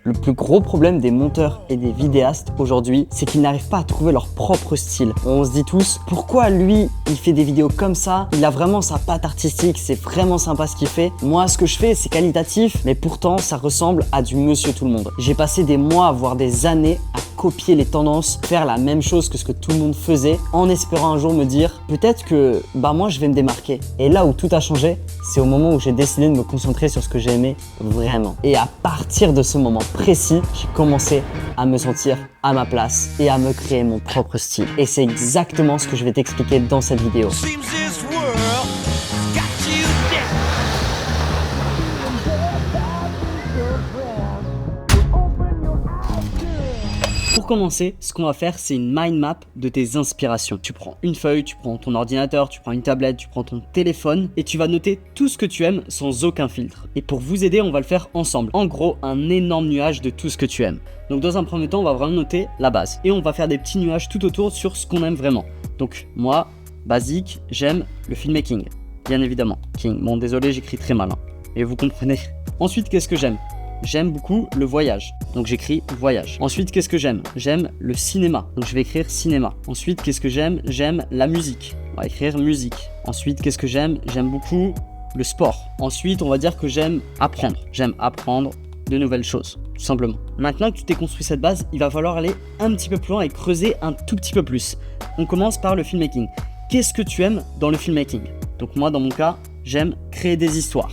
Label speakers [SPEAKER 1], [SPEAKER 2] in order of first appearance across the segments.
[SPEAKER 1] Le plus gros problème des monteurs et des vidéastes aujourd'hui, c'est qu'ils n'arrivent pas à trouver leur propre style. On se dit tous, pourquoi lui, il fait des vidéos comme ça? Il a vraiment sa patte artistique, c'est vraiment sympa ce qu'il fait. Moi, ce que je fais, c'est qualitatif, mais pourtant, ça ressemble à du monsieur tout le monde. J'ai passé des mois, voire des années à copier les tendances, faire la même chose que ce que tout le monde faisait, en espérant un jour me dire, peut-être que moi, je vais me démarquer. Et là où tout a changé, c'est au moment où j'ai décidé de me concentrer sur ce que j'aimais vraiment. Et à partir de ce moment précis, j'ai commencé à me sentir à ma place et à me créer mon propre style. Et c'est exactement ce que je vais t'expliquer dans cette vidéo. Pour commencer, ce qu'on va faire, c'est une mind map de tes inspirations. Tu prends une feuille, tu prends ton ordinateur, tu prends une tablette, tu prends ton téléphone et tu vas noter tout ce que tu aimes sans aucun filtre. Et pour vous aider, on va le faire ensemble. En gros, un énorme nuage de tout ce que tu aimes. Donc dans un premier temps, on va vraiment noter la base. Et on va faire des petits nuages tout autour sur ce qu'on aime vraiment. Donc moi, basique, j'aime le filmmaking. Bien évidemment. King. Bon, désolé, j'écris très mal. Et vous comprenez. Ensuite, qu'est-ce que j'aime ? J'aime beaucoup le voyage, donc j'écris voyage. Ensuite, qu'est-ce que j'aime? J'aime le cinéma, donc je vais écrire cinéma. Ensuite, qu'est-ce que j'aime? J'aime la musique, on va écrire musique. Ensuite, qu'est-ce que j'aime? J'aime beaucoup le sport. Ensuite, on va dire que j'aime apprendre de nouvelles choses, tout simplement. Maintenant que tu t'es construit cette base, il va falloir aller un petit peu plus loin et creuser un tout petit peu plus. On commence par le filmmaking. Qu'est-ce que tu aimes dans le filmmaking? Donc moi, dans mon cas, j'aime créer des histoires,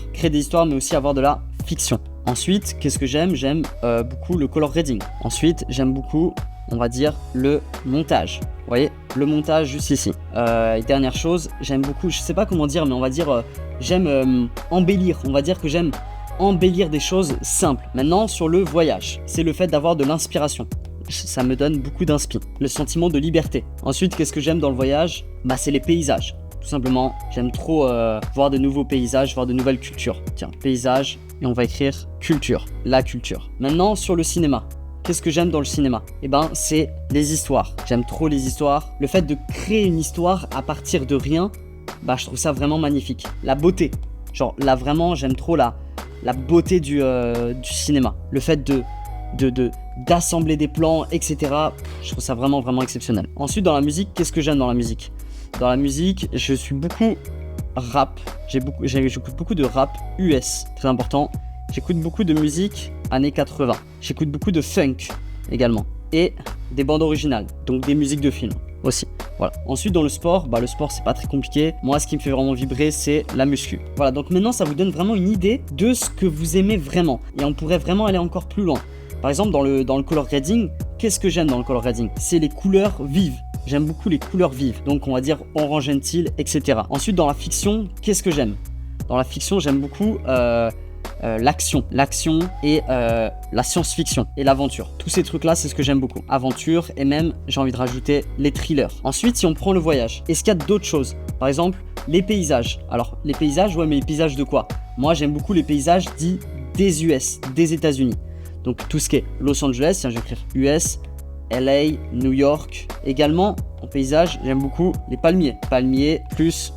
[SPEAKER 1] mais aussi avoir de la fiction. Ensuite, qu'est-ce que j'aime? J'aime beaucoup le color grading. Ensuite, j'aime beaucoup, on va dire, le montage. Vous voyez, le montage juste ici. Et dernière chose, j'aime beaucoup, je sais pas comment dire, mais on va dire, j'aime embellir. On va dire que j'aime embellir des choses simples. Maintenant, sur le voyage, c'est le fait d'avoir de l'inspiration. Ça me donne beaucoup d'inspi. Le sentiment de liberté. Ensuite, qu'est-ce que j'aime dans le voyage? C'est les paysages. Tout simplement, j'aime trop voir de nouveaux paysages, voir de nouvelles cultures. Tiens, paysage, et on va écrire culture, la culture. Maintenant, sur le cinéma, qu'est-ce que j'aime dans le cinéma? C'est les histoires. J'aime trop les histoires. Le fait de créer une histoire à partir de rien, je trouve ça vraiment magnifique. La beauté. Genre, là, vraiment, j'aime trop la beauté du cinéma. Le fait d'assembler des plans, etc. Je trouve ça vraiment, vraiment exceptionnel. Ensuite, dans la musique, qu'est-ce que j'aime dans la musique? Dans la musique, je suis beaucoup rap. J'écoute beaucoup de rap US, très important. J'écoute beaucoup de musique années 80. J'écoute beaucoup de funk également. Et des bandes originales, donc des musiques de films aussi. Voilà. Ensuite, dans le sport, le sport, c'est pas très compliqué. Moi, ce qui me fait vraiment vibrer, c'est la muscu. Voilà, donc maintenant, ça vous donne vraiment une idée de ce que vous aimez vraiment. Et on pourrait vraiment aller encore plus loin. Par exemple, dans le color grading, qu'est-ce que j'aime dans le color grading? C'est les couleurs vives. J'aime beaucoup les couleurs vives, donc on va dire orange and teal, etc. Ensuite, dans la fiction, qu'est-ce que j'aime? Dans la fiction, j'aime beaucoup l'action et la science-fiction et l'aventure. Tous ces trucs-là, c'est ce que j'aime beaucoup. Aventure et même, j'ai envie de rajouter les thrillers. Ensuite, si on prend le voyage, est-ce qu'il y a d'autres choses? Par exemple, les paysages. Alors, les paysages, ouais, mais les paysages de quoi? Moi, j'aime beaucoup les paysages dits des US, des États-Unis. Donc, tout ce qui est Los Angeles, tiens, je vais écrire US, LA, New York. Également, en paysage, j'aime beaucoup les palmiers. Palmiers plus,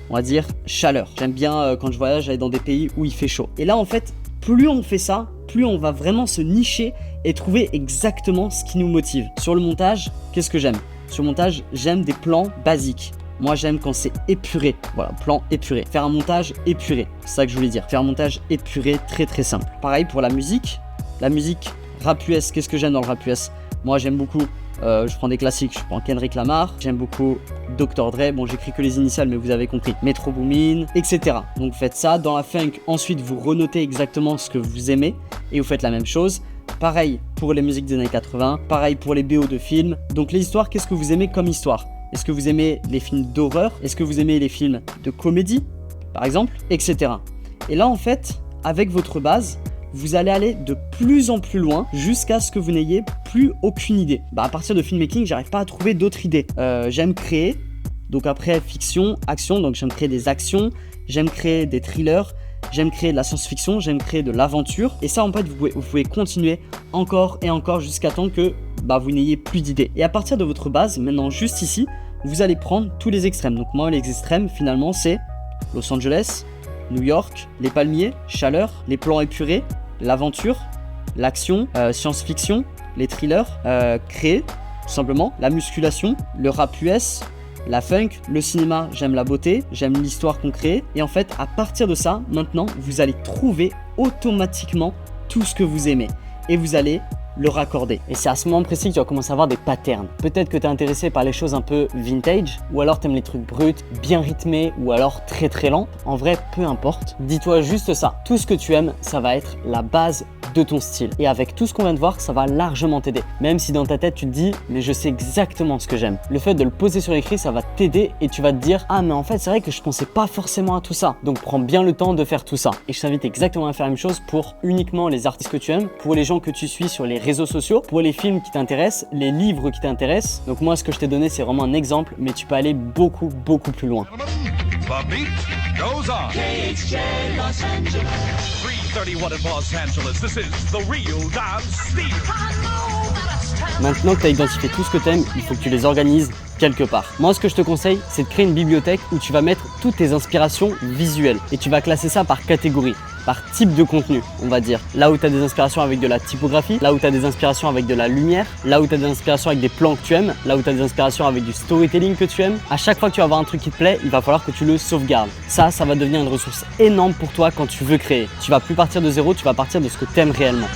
[SPEAKER 1] on va dire, chaleur. J'aime bien quand je voyage aller dans des pays où il fait chaud. Et là, en fait, plus on fait ça, plus on va vraiment se nicher et trouver exactement ce qui nous motive. Sur le montage, qu'est-ce que j'aime? Sur le montage, j'aime des plans basiques. Moi, j'aime quand c'est épuré. Voilà, plan épuré. Faire un montage épuré. C'est ça que je voulais dire. Faire un montage épuré, très très simple. Pareil pour la musique. La musique rap US, qu'est-ce que j'aime dans le rap US? Moi, j'aime beaucoup, je prends des classiques, je prends Kendrick Lamar, j'aime beaucoup Dr. Dre, bon, j'écris que les initiales, mais vous avez compris, Metro Boomin, etc. Donc, faites ça. Dans la funk, ensuite, vous renotez exactement ce que vous aimez et vous faites la même chose. Pareil pour les musiques des années 80, pareil pour les BO de films. Donc, les histoires, qu'est-ce que vous aimez comme histoire? Est-ce que vous aimez les films d'horreur? Est-ce que vous aimez les films de comédie, par exemple, etc. Et là, en fait, avec votre base, vous allez aller de plus en plus loin jusqu'à ce que vous n'ayez plus aucune idée. À partir de filmmaking, j'arrive pas à trouver d'autres idées. J'aime créer, donc après fiction, action, donc j'aime créer des actions, j'aime créer des thrillers, j'aime créer de la science-fiction, j'aime créer de l'aventure. Et ça, en fait, vous pouvez continuer encore et encore jusqu'à temps que vous n'ayez plus d'idées. Et à partir de votre base, maintenant juste ici, vous allez prendre tous les extrêmes. Donc moi, les extrêmes, finalement, c'est Los Angeles, New York, les palmiers, chaleur, les plans épurés, l'aventure, l'action, science-fiction, les thrillers, créer, tout simplement, la musculation, le rap US, la funk, le cinéma, j'aime la beauté, j'aime l'histoire qu'on crée. Et en fait, à partir de ça, maintenant, vous allez trouver automatiquement tout ce que vous aimez. Et vous allez le raccorder. Et c'est à ce moment précis que tu vas commencer à avoir des patterns. Peut-être que tu es intéressé par les choses un peu vintage, ou alors tu aimes les trucs bruts, bien rythmés, ou alors très très lents. En vrai, peu importe. Dis-toi juste ça. Tout ce que tu aimes, ça va être la base de ton style. Et avec tout ce qu'on vient de voir, ça va largement t'aider. Même si dans ta tête, tu te dis, mais je sais exactement ce que j'aime. Le fait de le poser sur l'écrit, ça va t'aider et tu vas te dire, ah mais en fait, c'est vrai que je pensais pas forcément à tout ça. Donc prends bien le temps de faire tout ça. Et je t'invite exactement à faire la même chose pour uniquement les artistes que tu aimes, pour les gens que tu suis sur les réseaux sociaux, pour les films qui t'intéressent, les livres qui t'intéressent. Donc moi, ce que je t'ai donné, c'est vraiment un exemple, mais tu peux aller beaucoup plus loin.
[SPEAKER 2] The beat goes on. KHJ Los Angeles. 331 in Los Angeles. This is the real dance Steve.
[SPEAKER 1] Maintenant que tu as identifié tout ce que tu aimes, il faut que tu les organises quelque part. Moi, ce que je te conseille, c'est de créer une bibliothèque où tu vas mettre toutes tes inspirations visuelles et tu vas classer ça par catégorie, par type de contenu, on va dire. Là où tu as des inspirations avec de la typographie, là où tu as des inspirations avec de la lumière, là où tu as des inspirations avec des plans que tu aimes, là où tu as des inspirations avec du storytelling que tu aimes. À chaque fois que tu vas avoir un truc qui te plaît, il va falloir que tu le sauvegardes. Ça va devenir une ressource énorme pour toi quand tu veux créer. Tu vas plus partir de zéro, tu vas partir de ce que tu aimes réellement.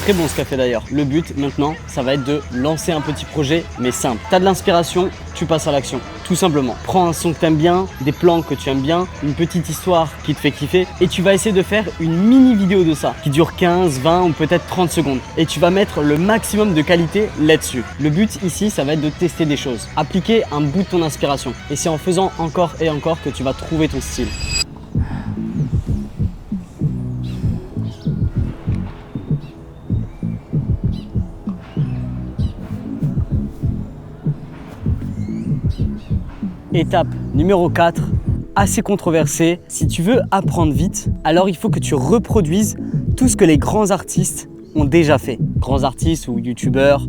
[SPEAKER 1] Très bon ce café d'ailleurs. Le but maintenant, ça va être de lancer un petit projet, mais simple. Tu as de l'inspiration, tu passes à l'action. Tout simplement. Prends un son que tu aimes bien, des plans que tu aimes bien, une petite histoire qui te fait kiffer et tu vas essayer de faire une mini vidéo de ça qui dure 15, 20 ou peut-être 30 secondes. Et tu vas mettre le maximum de qualité là-dessus. Le but ici, ça va être de tester des choses. Appliquer un bout de ton inspiration. Et c'est en faisant encore et encore que tu vas trouver ton style. Étape numéro 4, assez controversée. Si tu veux apprendre vite, alors il faut que tu reproduises tout ce que les grands artistes ont déjà fait. Grands artistes ou youtubeurs,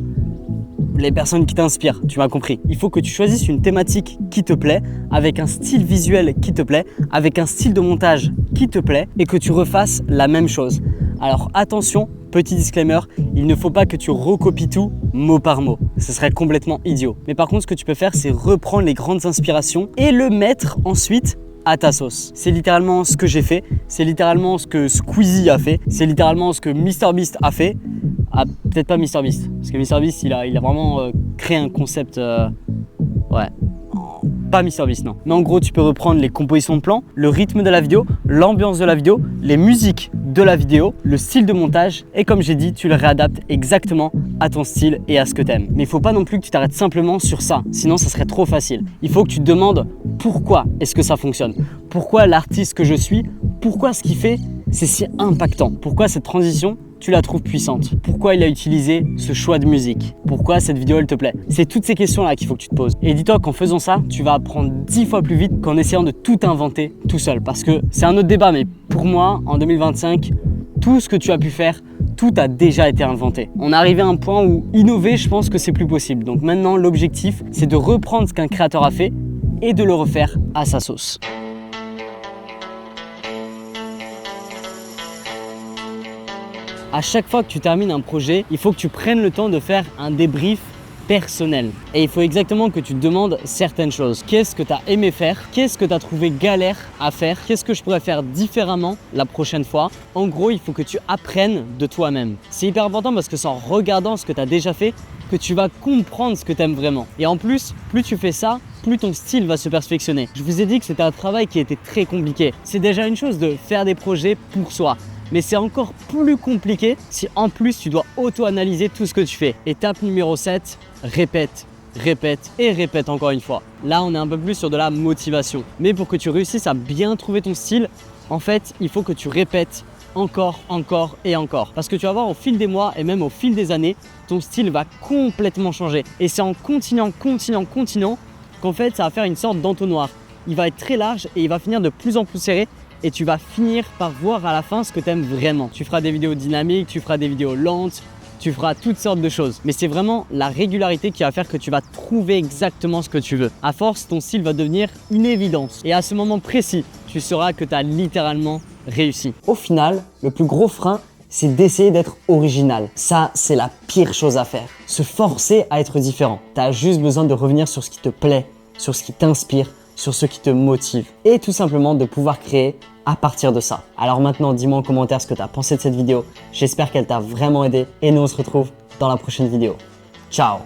[SPEAKER 1] les personnes qui t'inspirent, tu m'as compris. Il faut que tu choisisses une thématique qui te plaît, avec un style visuel qui te plaît, avec un style de montage qui te plaît et que tu refasses la même chose. Alors attention, petit disclaimer, il ne faut pas que tu recopies tout mot par mot. Ce serait complètement idiot. Mais par contre, ce que tu peux faire, c'est reprendre les grandes inspirations et le mettre ensuite à ta sauce. C'est littéralement ce que j'ai fait, c'est littéralement ce que Squeezie a fait, c'est littéralement ce que MrBeast a fait. Ah, peut-être pas MrBeast, parce que MrBeast, il a vraiment créé un concept... Ouais. Pas MrBeast, non. Mais en gros, tu peux reprendre les compositions de plans, le rythme de la vidéo, l'ambiance de la vidéo, les musiques de la vidéo, le style de montage et comme j'ai dit, tu le réadaptes exactement à ton style et à ce que tu aimes. Mais il ne faut pas non plus que tu t'arrêtes simplement sur ça, sinon ça serait trop facile. Il faut que tu te demandes pourquoi est-ce que ça fonctionne, pourquoi l'artiste que je suis, pourquoi ce qu'il fait c'est si impactant, pourquoi cette transition tu la trouves puissante, pourquoi il a utilisé ce choix de musique, pourquoi cette vidéo elle te plaît. C'est toutes ces questions là qu'il faut que tu te poses. Et dis-toi qu'en faisant ça, tu vas apprendre 10 fois plus vite qu'en essayant de tout inventer tout seul. Parce que c'est un autre débat, mais pour moi, en 2025, tout ce que tu as pu faire, tout a déjà été inventé. On est arrivé à un point où innover, je pense que c'est plus possible. Donc maintenant, l'objectif, c'est de reprendre ce qu'un créateur a fait et de le refaire à sa sauce. À chaque fois que tu termines un projet, il faut que tu prennes le temps de faire un débrief personnel. Et il faut exactement que tu te demandes certaines choses. Qu'est-ce que tu as aimé faire? Qu'est-ce que tu as trouvé galère à faire? Qu'est-ce que je pourrais faire différemment la prochaine fois? En gros, il faut que tu apprennes de toi-même. C'est hyper important parce que c'est en regardant ce que tu as déjà fait que tu vas comprendre ce que tu aimes vraiment. Et en plus tu fais ça, plus ton style va se perfectionner. Je vous ai dit que c'était un travail qui était très compliqué. C'est déjà une chose de faire des projets pour soi. Mais c'est encore plus compliqué si en plus tu dois auto-analyser tout ce que tu fais. Étape numéro 7, répète, répète et répète encore une fois. Là, on est un peu plus sur de la motivation. Mais pour que tu réussisses à bien trouver ton style, en fait, il faut que tu répètes encore et encore. Parce que tu vas voir au fil des mois et même au fil des années, ton style va complètement changer. Et c'est en continuant qu'en fait, ça va faire une sorte d'entonnoir. Il va être très large et il va finir de plus en plus serré. Et tu vas finir par voir à la fin ce que tu aimes vraiment. Tu feras des vidéos dynamiques, tu feras des vidéos lentes, tu feras toutes sortes de choses. Mais c'est vraiment la régularité qui va faire que tu vas trouver exactement ce que tu veux. À force, ton style va devenir une évidence. Et à ce moment précis, tu sauras que tu as littéralement réussi. Au final, le plus gros frein, c'est d'essayer d'être original. Ça, c'est la pire chose à faire. Se forcer à être différent. Tu as juste besoin de revenir sur ce qui te plaît, sur ce qui t'inspire, sur ce qui te motive. Et tout simplement de pouvoir créer à partir de ça. Alors maintenant, dis-moi en commentaire ce que tu as pensé de cette vidéo. J'espère qu'elle t'a vraiment aidé et nous on se retrouve dans la prochaine vidéo. Ciao!